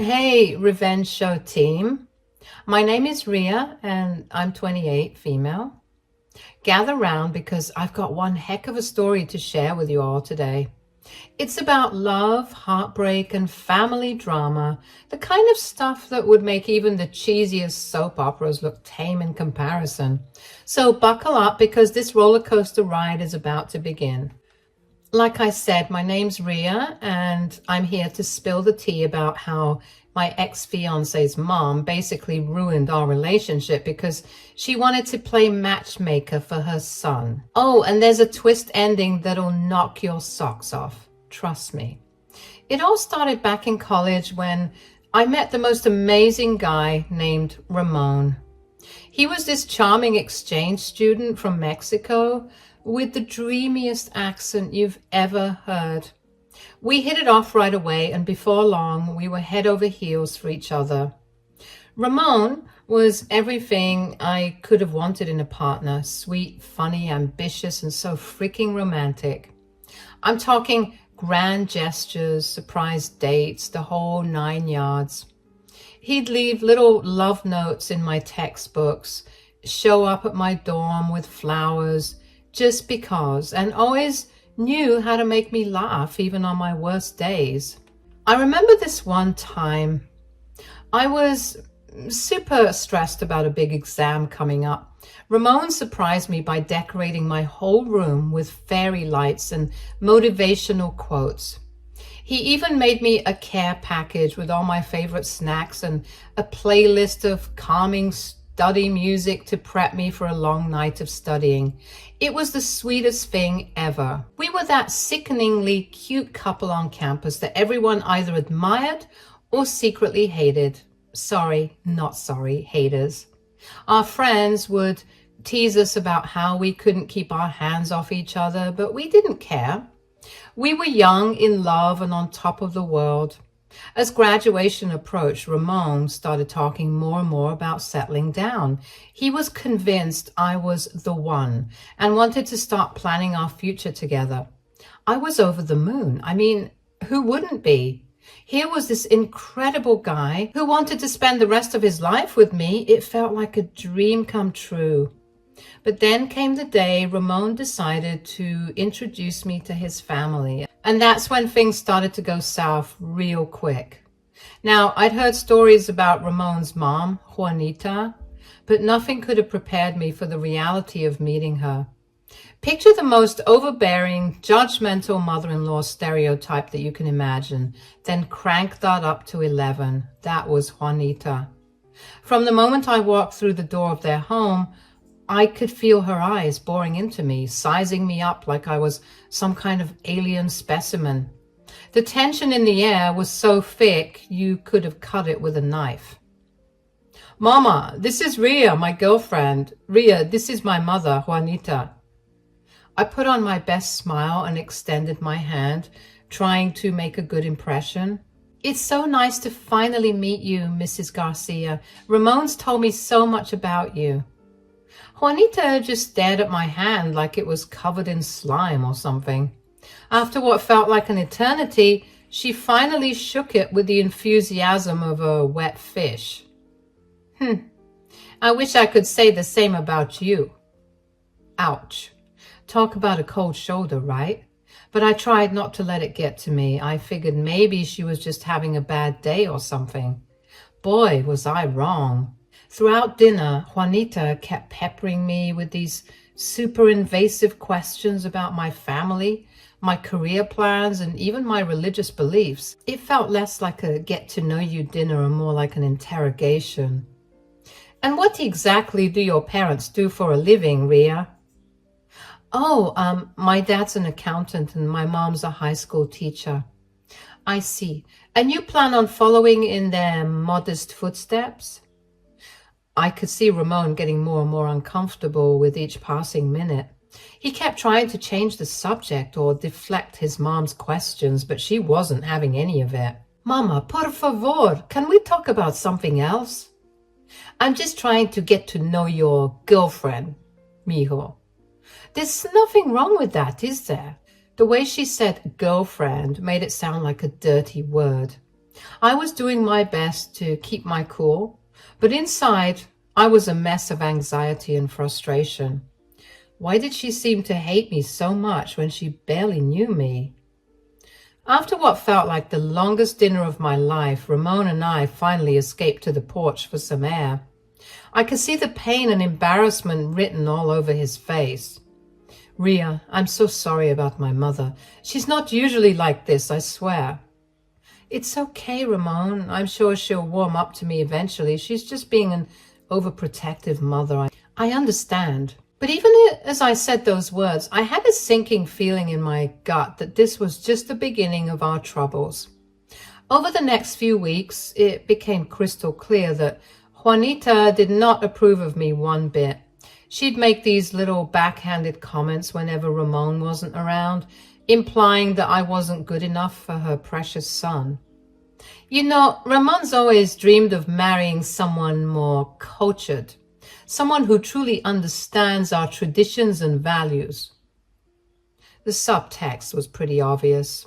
Hey, Revenge Show team. My name is Rhea and I'm 28, female. Gather round because I've got one heck of a story to share with you all today. It's about love, heartbreak, and family drama, the kind of stuff that would make even the cheesiest soap operas look tame in comparison. So buckle up because this roller coaster ride is about to begin. Like I said, my name's Rhea, and I'm here to spill the tea about how my ex-fiance's mom basically ruined our relationship because she wanted to play matchmaker for her son. Oh, and there's a twist ending that'll knock your socks off. Trust me. It all started back in college when I met the most amazing guy named Ramon. He was this charming exchange student from Mexico with the dreamiest accent you've ever heard. We hit it off right away, and before long, we were head over heels for each other. Ramon was everything I could have wanted in a partner: sweet, funny, ambitious, and so freaking romantic. I'm talking grand gestures, surprise dates, the whole 9 yards. He'd leave little love notes in my textbooks, show up at my dorm with flowers, just because, and always knew how to make me laugh even on my worst days. I remember this one time I was super stressed about a big exam coming up. Ramon surprised me by decorating my whole room with fairy lights and motivational quotes. He even made me a care package with all my favorite snacks and a playlist of calming study music to prep me for a long night of studying. It was the sweetest thing ever. We were that sickeningly cute couple on campus that everyone either admired or secretly hated. Sorry, not sorry, haters. Our friends would tease us about how we couldn't keep our hands off each other, but we didn't care. We were young, in love, and on top of the world. As graduation approached, Ramon started talking more and more about settling down. He was convinced I was the one and wanted to start planning our future together. I was over the moon. I mean, who wouldn't be? Here was this incredible guy who wanted to spend the rest of his life with me. It felt like a dream come true. But then came the day Ramon decided to introduce me to his family. And that's when things started to go south real quick. Now, I'd heard stories about Ramon's mom, Juanita, but nothing could have prepared me for the reality of meeting her. Picture the most overbearing, judgmental mother-in-law stereotype that you can imagine, then crank that up to 11. That was Juanita. From the moment I walked through the door of their home, I could feel her eyes boring into me, sizing me up like I was some kind of alien specimen. The tension in the air was so thick you could have cut it with a knife. "Mama, this is Rhea, my girlfriend. Rhea, this is my mother, Juanita." I put on my best smile and extended my hand, trying to make a good impression. "It's so nice to finally meet you, Mrs. Garcia. Ramon's told me so much about you." Juanita just stared at my hand like it was covered in slime or something. After what felt like an eternity, she finally shook it with the enthusiasm of a wet fish. I wish I could say the same about you." Ouch. Talk about a cold shoulder, right? But I tried not to let it get to me. I figured maybe she was just having a bad day or something. Boy, was I wrong. Throughout dinner, Juanita kept peppering me with these super invasive questions about my family, my career plans, and even my religious beliefs. It felt less like a get-to-know-you dinner and more like an interrogation. "And what exactly do your parents do for a living, Rhea?" "Oh, my dad's an accountant and my mom's a high school teacher." "I see. And you plan on following in their modest footsteps?" I could see Ramon getting more and more uncomfortable with each passing minute. He kept trying to change the subject or deflect his mom's questions, but she wasn't having any of it. "Mama, por favor, can we talk about something else?" "I'm just trying to get to know your girlfriend, mijo." "There's nothing wrong with that, is there?" The way she said girlfriend made it sound like a dirty word. I was doing my best to keep my cool, but inside I was a mess of anxiety and frustration. Why did she seem to hate me so much when she barely knew me? After what felt like the longest dinner of my life, Ramon and I finally escaped to the porch for some air. I could see the pain and embarrassment written all over his face. Rhea, I'm so sorry about my mother. She's not usually like this, I swear. It's okay, Ramon. I'm sure she'll warm up to me eventually. She's just being an overprotective mother. I understand. But even as I said those words, I had a sinking feeling in my gut that this was just the beginning of our troubles. Over the next few weeks, it became crystal clear that Juanita did not approve of me one bit. She'd make these little backhanded comments whenever Ramon wasn't around, implying that I wasn't good enough for her precious son. You know, Ramon's always dreamed of marrying someone more cultured, someone who truly understands our traditions and values. The subtext was pretty obvious.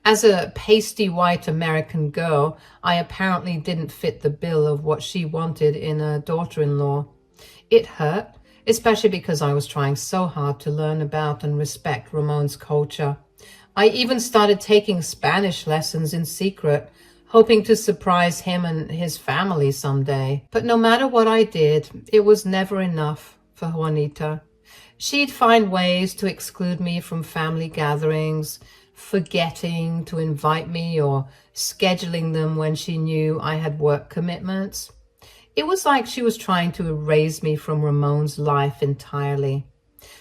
As a pasty white American girl, I apparently didn't fit the bill of what she wanted in a daughter-in-law. It hurt, especially because I was trying so hard to learn about and respect Ramon's culture. I even started taking Spanish lessons in secret, hoping to surprise him and his family someday. But no matter what I did, it was never enough for Juanita. She'd find ways to exclude me from family gatherings, forgetting to invite me or scheduling them when she knew I had work commitments. It was like she was trying to erase me from Ramon's life entirely.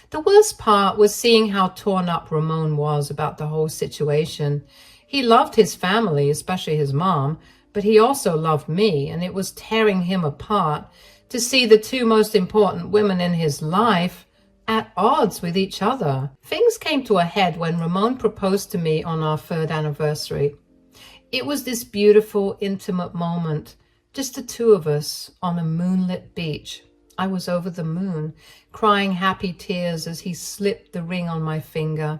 The worst part was seeing how torn up Ramon was about the whole situation. He loved his family, especially his mom, but he also loved me, and it was tearing him apart to see the two most important women in his life at odds with each other. Things came to a head when Ramon proposed to me on our 3rd anniversary. It was this beautiful, intimate moment, just the two of us on a moonlit beach. I was over the moon, crying happy tears as he slipped the ring on my finger.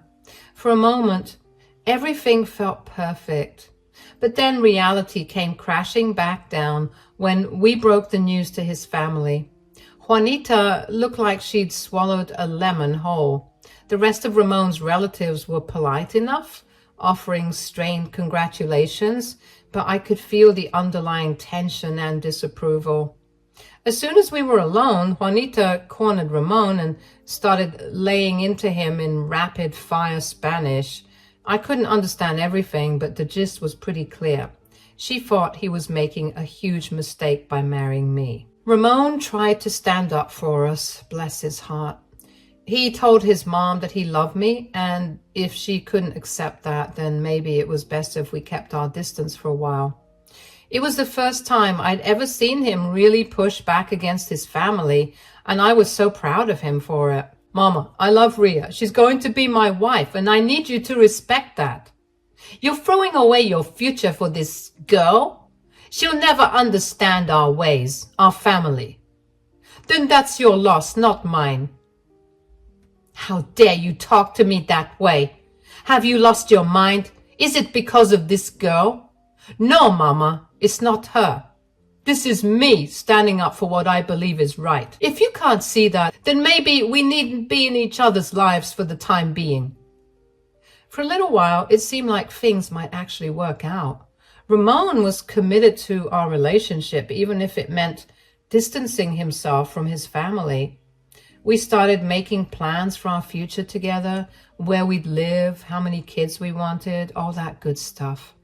For a moment, everything felt perfect. But then reality came crashing back down when we broke the news to his family. Juanita looked like she'd swallowed a lemon whole. The rest of Ramon's relatives were polite enough, offering strained congratulations, but I could feel the underlying tension and disapproval. As soon as we were alone, Juanita cornered Ramon and started laying into him in rapid-fire Spanish. I couldn't understand everything, but the gist was pretty clear. She thought he was making a huge mistake by marrying me. Ramon tried to stand up for us, bless his heart. He told his mom that he loved me, and if she couldn't accept that, then maybe it was best if we kept our distance for a while. It was the first time I'd ever seen him really push back against his family, and I was so proud of him for it. Mama, I love Rhea. She's going to be my wife, and I need you to respect that. You're throwing away your future for this girl? She'll never understand our ways, our family. Then that's your loss, not mine. How dare you talk to me that way? Have you lost your mind? Is it because of this girl? No, Mama, it's not her. This is me standing up for what I believe is right. If you can't see that, then maybe we needn't be in each other's lives for the time being. For a little while, it seemed like things might actually work out. Ramon was committed to our relationship, even if it meant distancing himself from his family. We started making plans for our future together, where we'd live, how many kids we wanted, all that good stuff.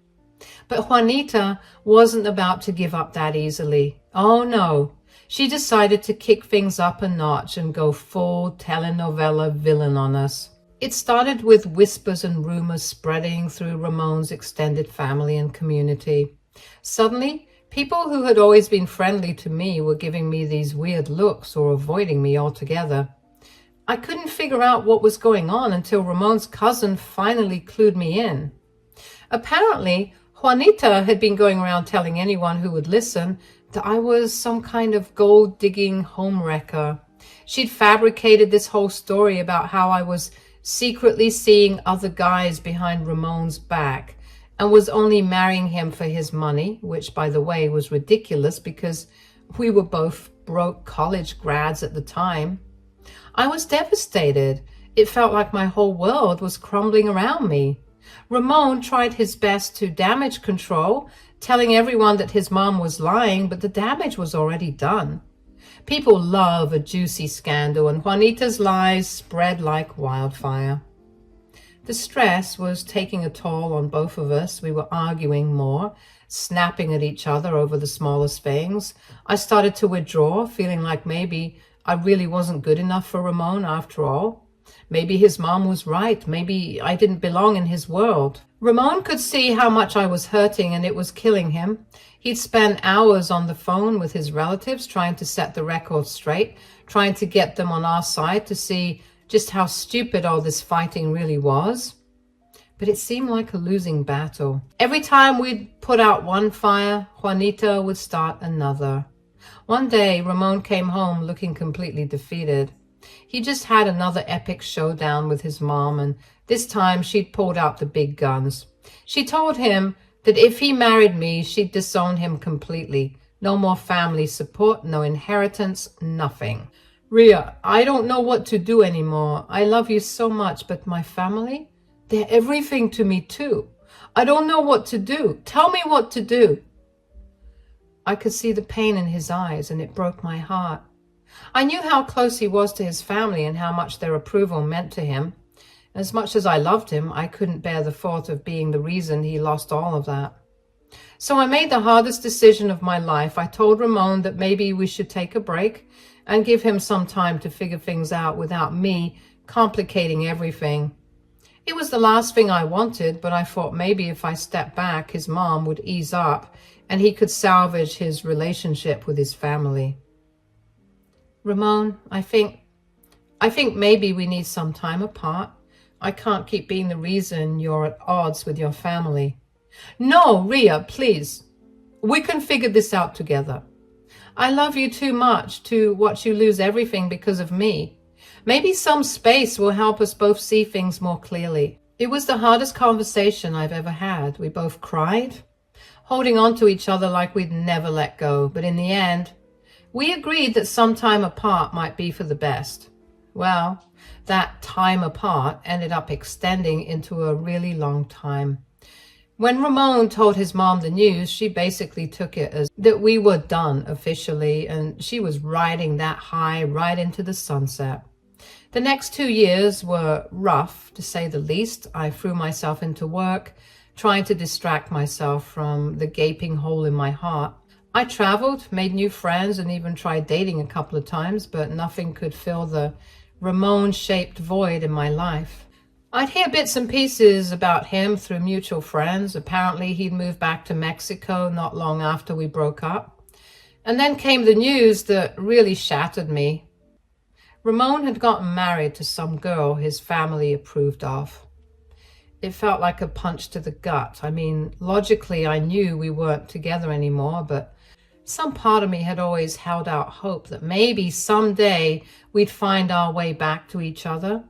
But Juanita wasn't about to give up that easily. Oh no, she decided to kick things up a notch and go full telenovela villain on us. It started with whispers and rumors spreading through Ramon's extended family and community. Suddenly, people who had always been friendly to me were giving me these weird looks or avoiding me altogether. I couldn't figure out what was going on until Ramon's cousin finally clued me in. Apparently, Juanita had been going around telling anyone who would listen that I was some kind of gold-digging homewrecker. She'd fabricated this whole story about how I was secretly seeing other guys behind Ramon's back, and was only marrying him for his money, which, by the way, was ridiculous because we were both broke college grads at the time. I was devastated. It felt like my whole world was crumbling around me. Ramon tried his best to damage control, telling everyone that his mom was lying, but the damage was already done. People love a juicy scandal, and Juanita's lies spread like wildfire. The stress was taking a toll on both of us. We were arguing more, snapping at each other over the smallest things. I started to withdraw, feeling like maybe I really wasn't good enough for Ramon after all. Maybe his mom was right. Maybe I didn't belong in his world. Ramon could see how much I was hurting, and it was killing him. He'd spend hours on the phone with his relatives trying to set the record straight, trying to get them on our side to see just how stupid all this fighting really was. But it seemed like a losing battle. Every time we'd put out one fire, Juanita would start another. One day, Ramon came home looking completely defeated. He just had another epic showdown with his mom, and this time she'd pulled out the big guns. She told him that if he married me, she'd disown him completely. No more family support, no inheritance, nothing. Rhea, I don't know what to do anymore. I love you so much, but my family, they're everything to me too. I don't know what to do. Tell me what to do. I could see the pain in his eyes, and it broke my heart. I knew how close he was to his family and how much their approval meant to him. As much as I loved him, I couldn't bear the thought of being the reason he lost all of that. So I made the hardest decision of my life. I told Ramon that maybe we should take a break and give him some time to figure things out without me complicating everything. It was the last thing I wanted, but I thought maybe if I stepped back, his mom would ease up and he could salvage his relationship with his family. Ramon, I think maybe we need some time apart. I can't keep being the reason you're at odds with your family. No, Rhea, please. We can figure this out together. I love you too much to watch you lose everything because of me. Maybe some space will help us both see things more clearly. It was the hardest conversation I've ever had. We both cried, holding on to each other like we'd never let go. But in the end, we agreed that some time apart might be for the best. Well, that time apart ended up extending into a really long time. When Ramon told his mom the news, she basically took it as that we were done officially, and she was riding that high right into the sunset. The next 2 years were rough, to say the least. I threw myself into work, trying to distract myself from the gaping hole in my heart. I traveled, made new friends, and even tried dating a couple of times, but nothing could fill the Ramon-shaped void in my life. I'd hear bits and pieces about him through mutual friends. Apparently, he'd moved back to Mexico not long after we broke up. And then came the news that really shattered me. Ramon had gotten married to some girl his family approved of. It felt like a punch to the gut. I mean, logically, I knew we weren't together anymore, but some part of me had always held out hope that maybe someday we'd find our way back to each other.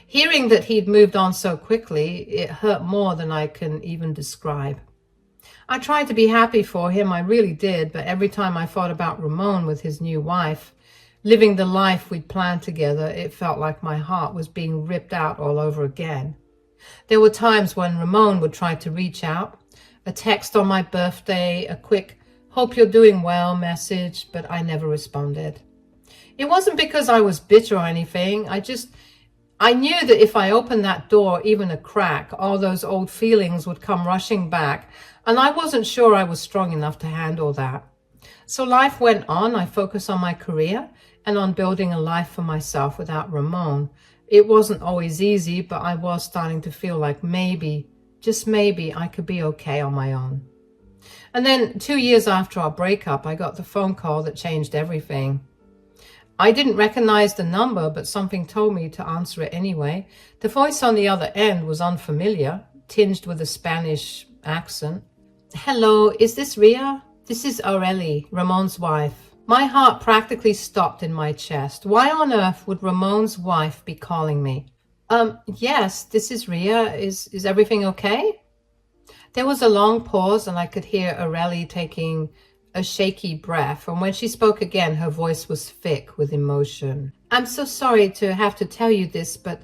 Hearing that he'd moved on so quickly, it hurt more than I can even describe. I tried to be happy for him, I really did, but every time I thought about Ramon with his new wife, living the life we'd planned together, it felt like my heart was being ripped out all over again. There were times when Ramon would try to reach out, a text on my birthday, a quick "hope you're doing well" message, but I never responded. It wasn't because I was bitter or anything. I knew that if I opened that door even a crack, all those old feelings would come rushing back, and I wasn't sure I was strong enough to handle that. So life went on. I focused on my career and on building a life for myself without Ramon. It wasn't always easy, but I was starting to feel like maybe, just maybe, I could be okay on my own. And then 2 years after our breakup, I got the phone call that changed everything. I didn't recognize the number, but something told me to answer it anyway. The voice on the other end was unfamiliar, tinged with a Spanish accent. "Hello, is this Rhea? This is Aurelie, Ramon's wife." My heart practically stopped in my chest. Why on earth would Ramon's wife be calling me? Yes, this is Rhea. Is everything okay? There was a long pause and I could hear Aurelie taking a shaky breath. And when she spoke again, her voice was thick with emotion. I'm so sorry to have to tell you this, but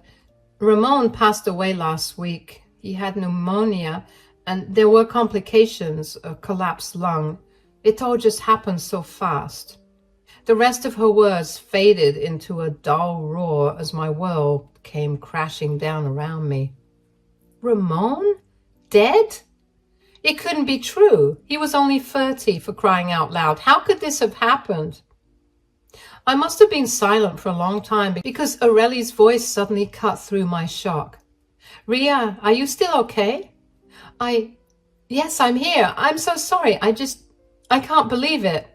Ramon passed away last week. He had pneumonia and there were complications, a collapsed lung. It all just happened so fast. The rest of her words faded into a dull roar as my world came crashing down around me. Ramon? Dead? It couldn't be true. He was only 30, for crying out loud. How could this have happened? I must have been silent for a long time because Aurelie's voice suddenly cut through my shock. Rhea, are you still okay? Yes, I'm here. I'm so sorry. I can't believe it.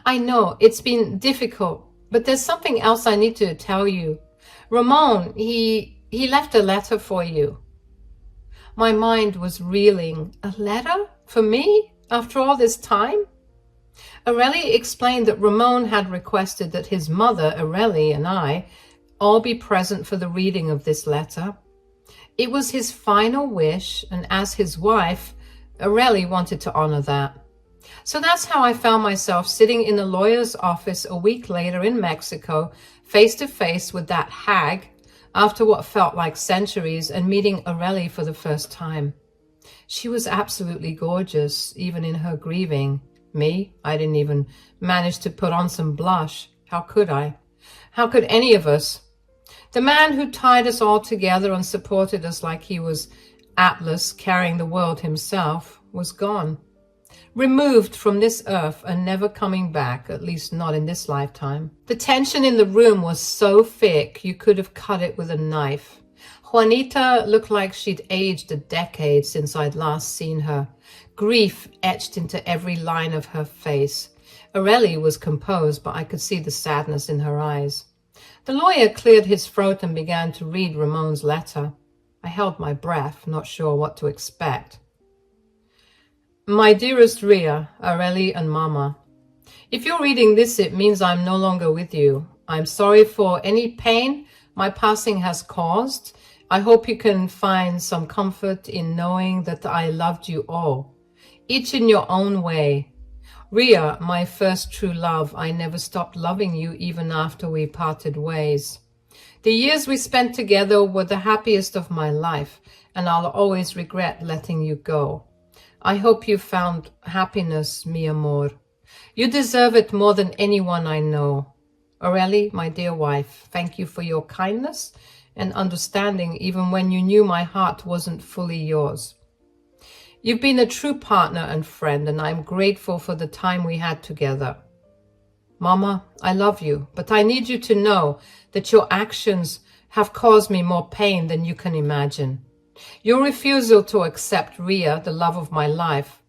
I know it's been difficult, but there's something else I need to tell you. Ramon, he left a letter for you. My mind was reeling. A letter? For me? After all this time? Aurelie explained that Ramon had requested that his mother, Aurelie, and I all be present for the reading of this letter. It was his final wish, and as his wife, Aurelie wanted to honor that. So that's how I found myself sitting in the lawyer's office a week later in Mexico, face to face with that hag, after what felt like centuries, and meeting Aurelie for the first time. She was absolutely gorgeous, even in her grieving. Me, I didn't even manage to put on some blush. How could I? How could any of us? The man who tied us all together and supported us like he was Atlas carrying the world himself was gone. Removed from this earth and never coming back, at least not in this lifetime. The tension in the room was so thick you could have cut it with a knife. Juanita looked like she'd aged a decade since I'd last seen her. Grief etched into every line of her face. Aurelie was composed, but I could see the sadness in her eyes. The lawyer cleared his throat and began to read Ramon's letter. I held my breath, not sure what to expect. My dearest Rhea, Aurelie and Mama, if you're reading this, it means I'm no longer with you. I'm sorry for any pain my passing has caused. I hope you can find some comfort in knowing that I loved you all, each in your own way. Rhea, my first true love, I never stopped loving you even after we parted ways. The years we spent together were the happiest of my life, and I'll always regret letting you go. I hope you found happiness, mi amor. You deserve it more than anyone I know. Aurelie, my dear wife, thank you for your kindness and understanding even when you knew my heart wasn't fully yours. You've been a true partner and friend, and I'm grateful for the time we had together. Mama, I love you, but I need you to know that your actions have caused me more pain than you can imagine. Your refusal to accept Rhea, the love of my life,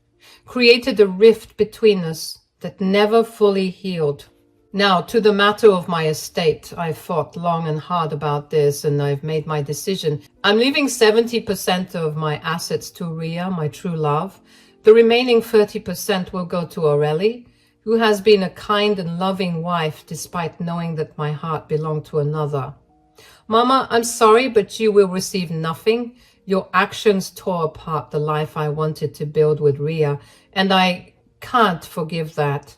created a rift between us that never fully healed. Now, to the matter of my estate, I've thought long and hard about this and I've made my decision. I'm leaving 70% of my assets to Rhea, my true love. The remaining 30% will go to Aurelie, who has been a kind and loving wife despite knowing that my heart belonged to another. Mama, I'm sorry, but you will receive nothing. Your actions tore apart the life I wanted to build with Rhea, and I can't forgive that.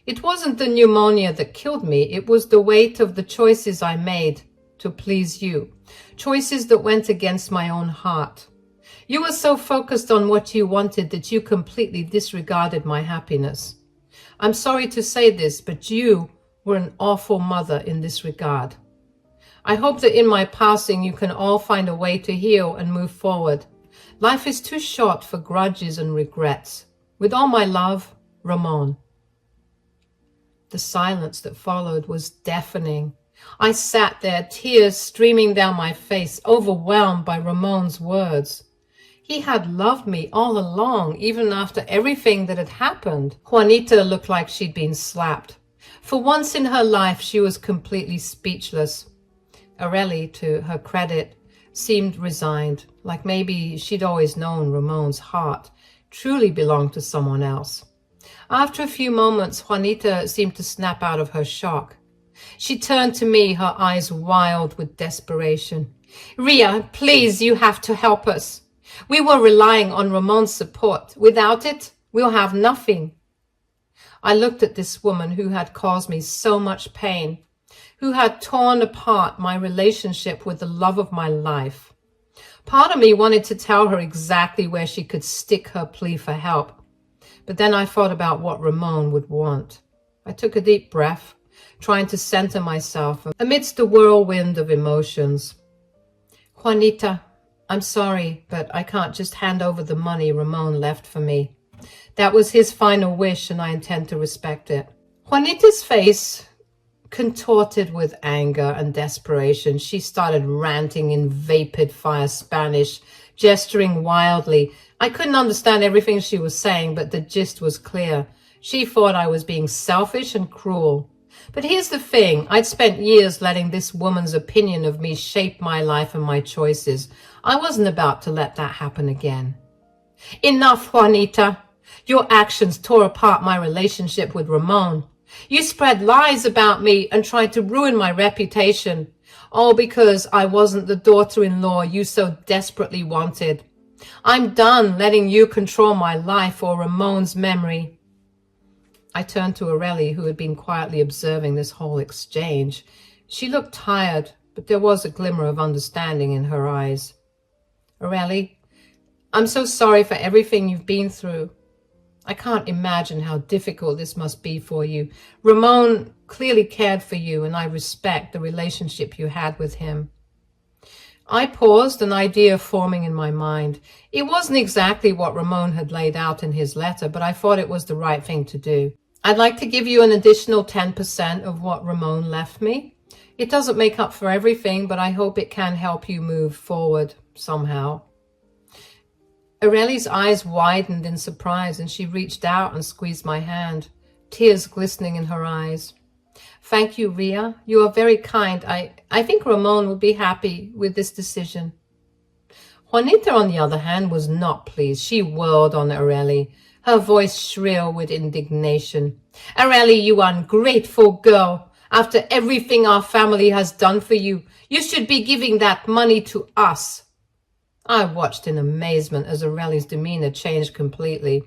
It wasn't the pneumonia that killed me. It was the weight of the choices I made to please you. Choices that went against my own heart. You were so focused on what you wanted that you completely disregarded my happiness. I'm sorry to say this, but you were an awful mother in this regard. I hope that in my passing you can all find a way to heal and move forward. Life is too short for grudges and regrets. With all my love, Ramon. The silence that followed was deafening. I sat there, tears streaming down my face, overwhelmed by Ramon's words. He had loved me all along, even after everything that had happened. Juanita looked like she'd been slapped. For once in her life, she was completely speechless. Aurelie, to her credit, seemed resigned, like maybe she'd always known Ramon's heart truly belonged to someone else. After a few moments, Juanita seemed to snap out of her shock. She turned to me, her eyes wild with desperation. Rhea, please, you have to help us. We were relying on Ramon's support. Without it, we'll have nothing. I looked at this woman who had caused me so much pain, who had torn apart my relationship with the love of my life. Part of me wanted to tell her exactly where she could stick her plea for help. But then I thought about what Ramon would want. I took a deep breath, trying to center myself amidst the whirlwind of emotions. Juanita, I'm sorry, but I can't just hand over the money Ramon left for me. That was his final wish, and I intend to respect it. Juanita's face contorted with anger and desperation. She started ranting in vapid fire Spanish, gesturing wildly. I couldn't understand everything she was saying, but the gist was clear. She thought I was being selfish and cruel. But here's the thing. I'd spent years letting this woman's opinion of me shape my life and my choices. I wasn't about to let that happen again. Enough, Juanita. Your actions tore apart my relationship with Ramon. You spread lies about me and tried to ruin my reputation, all because I wasn't the daughter-in-law you so desperately wanted. I'm done letting you control my life or Ramon's memory. I turned to Aurelie, who had been quietly observing this whole exchange. She looked tired, but there was a glimmer of understanding in her eyes. Aurelie, I'm so sorry for everything you've been through. I can't imagine how difficult this must be for you. Ramon clearly cared for you, and I respect the relationship you had with him. I paused, an idea forming in my mind. It wasn't exactly what Ramon had laid out in his letter, but I thought it was the right thing to do. I'd like to give you an additional 10% of what Ramon left me. It doesn't make up for everything, but I hope it can help you move forward somehow. Aurelie's eyes widened in surprise, and she reached out and squeezed my hand, tears glistening in her eyes. Thank you, Rhea. You are very kind. I think Ramon will be happy with this decision. Juanita, on the other hand, was not pleased. She whirled on Aurelie, her voice shrill with indignation. Aurelie, you ungrateful girl. After everything our family has done for you, you should be giving that money to us. I watched in amazement as Aurelie's demeanor changed completely.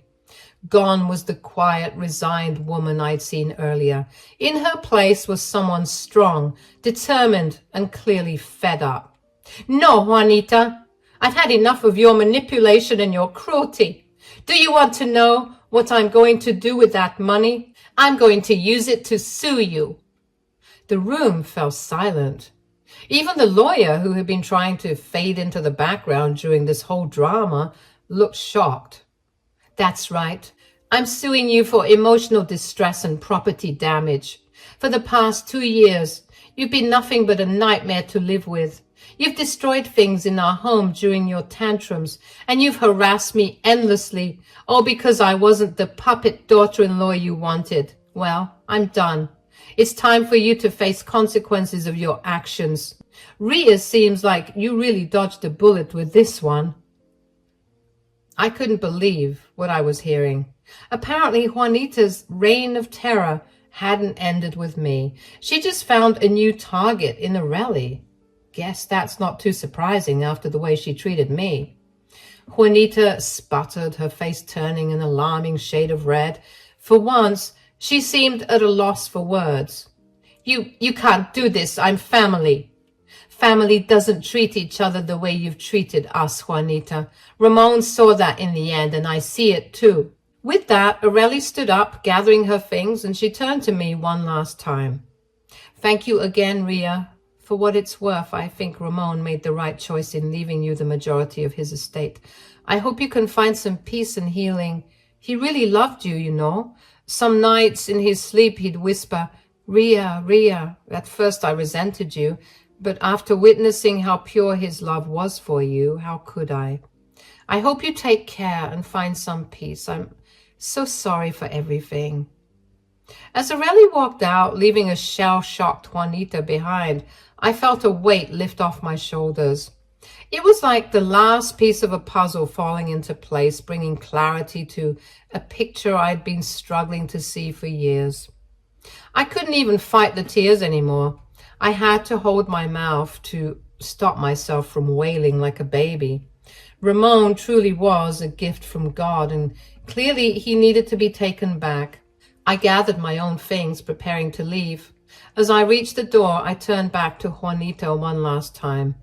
Gone was the quiet, resigned woman I'd seen earlier. In her place was someone strong, determined, and clearly fed up. No, Juanita, I've had enough of your manipulation and your cruelty. Do you want to know what I'm going to do with that money? I'm going to use it to sue you. The room fell silent. Even the lawyer, who had been trying to fade into the background during this whole drama, looked shocked. That's right. I'm suing you for emotional distress and property damage. For the past 2 years, you've been nothing but a nightmare to live with. You've destroyed things in our home during your tantrums, and you've harassed me endlessly, all because I wasn't the puppet daughter-in-law you wanted. Well, I'm done. It's time for you to face consequences of your actions. Rhea, seems like you really dodged a bullet with this one. I couldn't believe what I was hearing. Apparently, Juanita's reign of terror hadn't ended with me. She just found a new target in Aurelie. Guess that's not too surprising after the way she treated me. Juanita sputtered, her face turning an alarming shade of red. For once, she seemed at a loss for words. You can't do this. I'm family. Family doesn't treat each other the way you've treated us, Juanita. Ramon saw that in the end, and I see it too. With that, Aurelie stood up, gathering her things, and she turned to me one last time. Thank you again, Rhea. For what it's worth, I think Ramon made the right choice in leaving you the majority of his estate. I hope you can find some peace and healing. He really loved you, you know. Some nights in his sleep he'd whisper, Rhea, Rhea. At first I resented you, but after witnessing how pure his love was for you, how could I? I hope you take care and find some peace. I'm so sorry for everything. As Aurelie walked out, leaving a shell-shocked Juanita behind, I felt a weight lift off my shoulders. It was like the last piece of a puzzle falling into place, bringing clarity to a picture I'd been struggling to see for years. I couldn't even fight the tears anymore. I had to hold my mouth to stop myself from wailing like a baby. Ramon truly was a gift from God, and clearly he needed to be taken back. I gathered my own things, preparing to leave. As I reached the door, I turned back to Juanita one last time.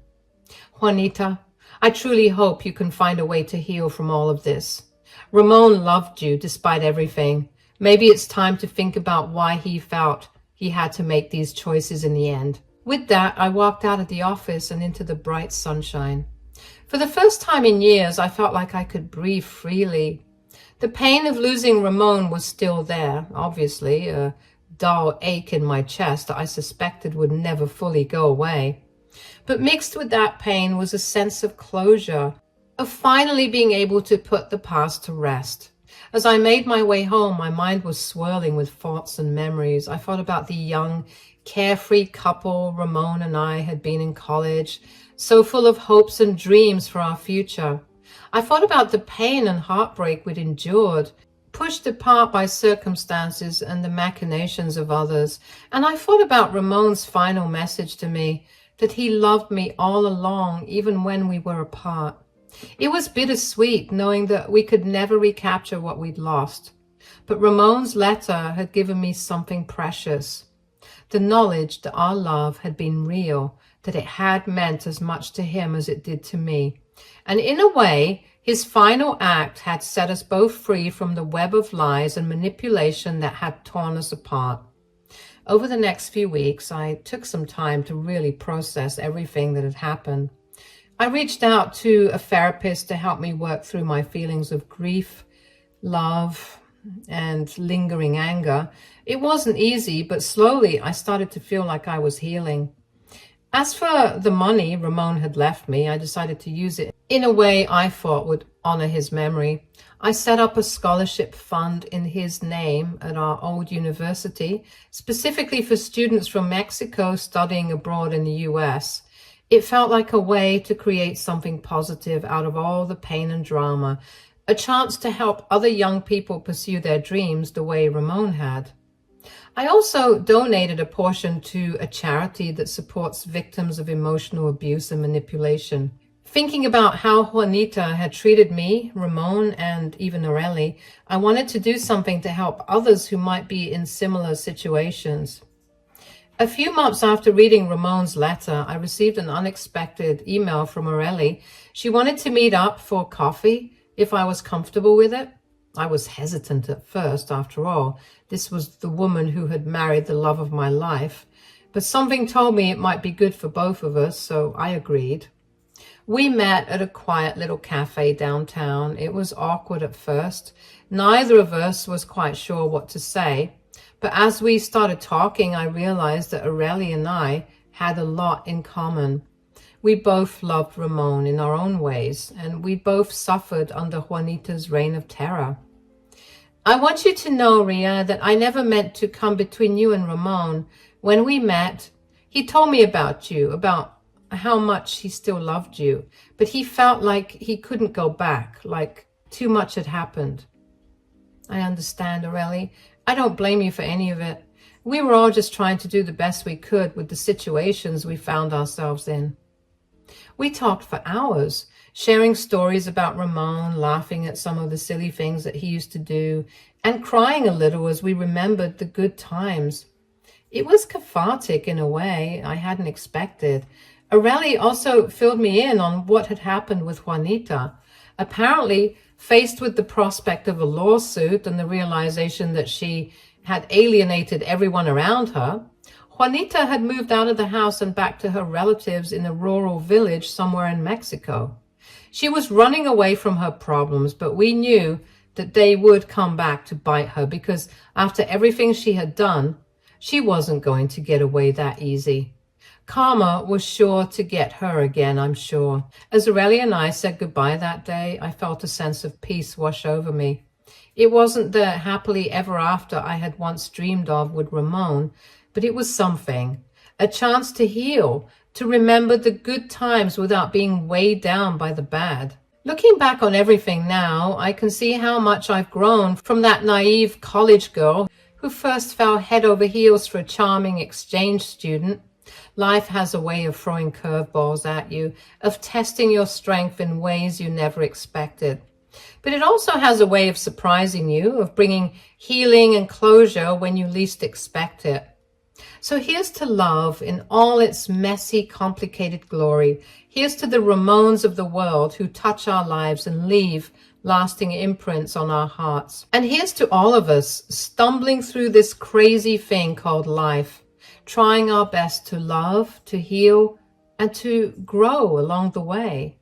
Juanita, I truly hope you can find a way to heal from all of this. Ramon loved you despite everything. Maybe it's time to think about why he felt he had to make these choices in the end. With that, I walked out of the office and into the bright sunshine. For the first time in years, I felt like I could breathe freely. The pain of losing Ramon was still there, obviously, a dull ache in my chest that I suspected would never fully go away. But mixed with that pain was a sense of closure, of finally being able to put the past to rest. As I made my way home, my mind was swirling with thoughts and memories. I thought about the young, carefree couple Ramon and I had been in college, so full of hopes and dreams for our future. I thought about the pain and heartbreak we'd endured, pushed apart by circumstances and the machinations of others. And I thought about Ramon's final message to me, that he loved me all along, even when we were apart. It was bittersweet knowing that we could never recapture what we'd lost. But Ramon's letter had given me something precious. The knowledge that our love had been real, that it had meant as much to him as it did to me. And in a way, his final act had set us both free from the web of lies and manipulation that had torn us apart. Over the next few weeks, I took some time to really process everything that had happened. I reached out to a therapist to help me work through my feelings of grief, love, and lingering anger. It wasn't easy, but slowly I started to feel like I was healing. As for the money Ramon had left me, I decided to use it in a way I thought would honor his memory. I set up a scholarship fund in his name at our old university, specifically for students from Mexico studying abroad in the US. It felt like a way to create something positive out of all the pain and drama, a chance to help other young people pursue their dreams the way Ramon had. I also donated a portion to a charity that supports victims of emotional abuse and manipulation. Thinking about how Juanita had treated me, Ramon, and even Aurelie, I wanted to do something to help others who might be in similar situations. A few months after reading Ramon's letter, I received an unexpected email from Aurelie. She wanted to meet up for coffee if I was comfortable with it. I was hesitant at first, after all. This was the woman who had married the love of my life. But something told me it might be good for both of us, so I agreed. We met at a quiet little cafe downtown. It was awkward at first. Neither of us was quite sure what to say. But as we started talking, I realized that Aurelie and I had a lot in common. We both loved Ramon in our own ways, and we both suffered under Juanita's reign of terror. I want you to know, Rhea, that I never meant to come between you and Ramon. When we met, he told me about you, about how much he still loved you, but he felt like he couldn't go back, like too much had happened. I understand, Aurelie. I don't blame you for any of it. We were all just trying to do the best we could with the situations we found ourselves in. We talked for hours, sharing stories about Ramon, laughing at some of the silly things that he used to do, and crying a little as we remembered the good times. It was cathartic in a way I hadn't expected. Aurelie also filled me in on what had happened with Juanita. Apparently, faced with the prospect of a lawsuit and the realization that she had alienated everyone around her, Juanita had moved out of the house and back to her relatives in a rural village somewhere in Mexico. She was running away from her problems, but we knew that they would come back to bite her because after everything she had done, she wasn't going to get away that easy. Karma was sure to get her again, I'm sure. As Aurelie and I said goodbye that day, I felt a sense of peace wash over me. It wasn't the happily ever after I had once dreamed of with Ramon, but it was something, a chance to heal, to remember the good times without being weighed down by the bad. Looking back on everything now, I can see how much I've grown from that naive college girl who first fell head over heels for a charming exchange student. Life has a way of throwing curveballs at you, of testing your strength in ways you never expected. But it also has a way of surprising you, of bringing healing and closure when you least expect it. So here's to love in all its messy, complicated glory. Here's to the Ramones of the world who touch our lives and leave lasting imprints on our hearts. And here's to all of us stumbling through this crazy thing called life, trying our best to love, to heal, and to grow along the way.